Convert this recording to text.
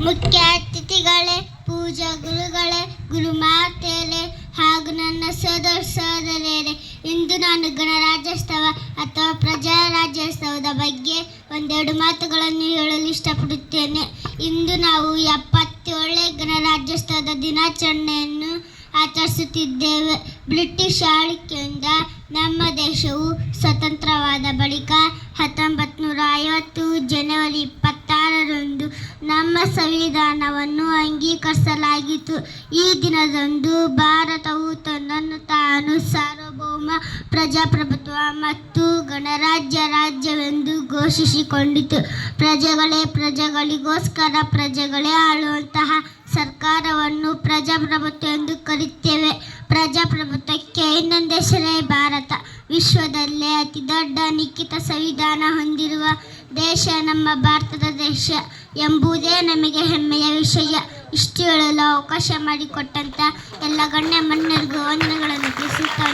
ಮುಖ್ಯ ಅತಿಥಿಗಳೇ, ಪೂಜಾ ಗುರುಗಳೇ, ಗುರುಮಾತೆಯರೇ ಹಾಗೂ ನನ್ನ ಸೋದರಿಯರೇ, ಇಂದು ನಾನು ಗಣರಾಜ್ಯೋತ್ಸವ ಅಥವಾ ಪ್ರಜಾರಾಜ್ಯೋತ್ಸವದ ಬಗ್ಗೆ ಒಂದೆರಡು ಮಾತುಗಳನ್ನು ಹೇಳಲು ಇಷ್ಟಪಡುತ್ತೇನೆ. ಇಂದು ನಾವು 77ನೇ ಗಣರಾಜ್ಯೋತ್ಸವದ ದಿನಾಚರಣೆಯನ್ನು ಆಚರಿಸುತ್ತಿದ್ದೇವೆ. ಬ್ರಿಟಿಷ್ ಆಳ್ವಿಕೆಯಿಂದ ನಮ್ಮ ದೇಶವು ಸ್ವತಂತ್ರವಾದ ಬಳಿಕ 1950 ಜನವರಿ 26ರಂದು ನಮ್ಮ ಸಂವಿಧಾನವನ್ನು ಅಂಗೀಕರಿಸಲಾಯಿತು. ಈ ದಿನದಂದು ಭಾರತವು ತನ್ನನ್ನು ತಾನು ಸಾರ್ವಭೌಮ ಪ್ರಜಾಪ್ರಭುತ್ವ ಮತ್ತು ರಾಜ್ಯವೆಂದು ಘೋಷಿಸಿಕೊಂಡಿತು. ಪ್ರಜೆಗಳೇ ಪ್ರಜೆಗಳಿಗೋಸ್ಕರ ಪ್ರಜೆಗಳೇ ಆಳುವಂತಹ ಸರ್ಕಾರವನ್ನು ಪ್ರಜಾಪ್ರಭುತ್ವ ಎಂದು ಕರೆಯುತ್ತೇವೆ. ಪ್ರಜಾಪ್ರಭುತ್ವಕ್ಕೆ ಇನ್ನೊಂದು ಹೆಸರೇ ಭಾರತ. ವಿಶ್ವದಲ್ಲೇ ಅತಿ ದೊಡ್ಡ ಲಿಖಿತ ಸಂವಿಧಾನ ಹೊಂದಿರುವ ದೇಶ ನಮ್ಮ ಭಾರತದ ದೇಶ ಎಂಬುದೇ ನಮಗೆ ಹೆಮ್ಮೆಯ ವಿಷಯ. ಇಷ್ಟು ಹೇಳಲು ಅವಕಾಶ ಮಾಡಿಕೊಟ್ಟಂತ ಎಲ್ಲ ಗಣ್ಯಮಾನ್ಯರಿಗೂ ವಂದನೆಗಳನ್ನು ತಿಳಿಸುತ್ತಾ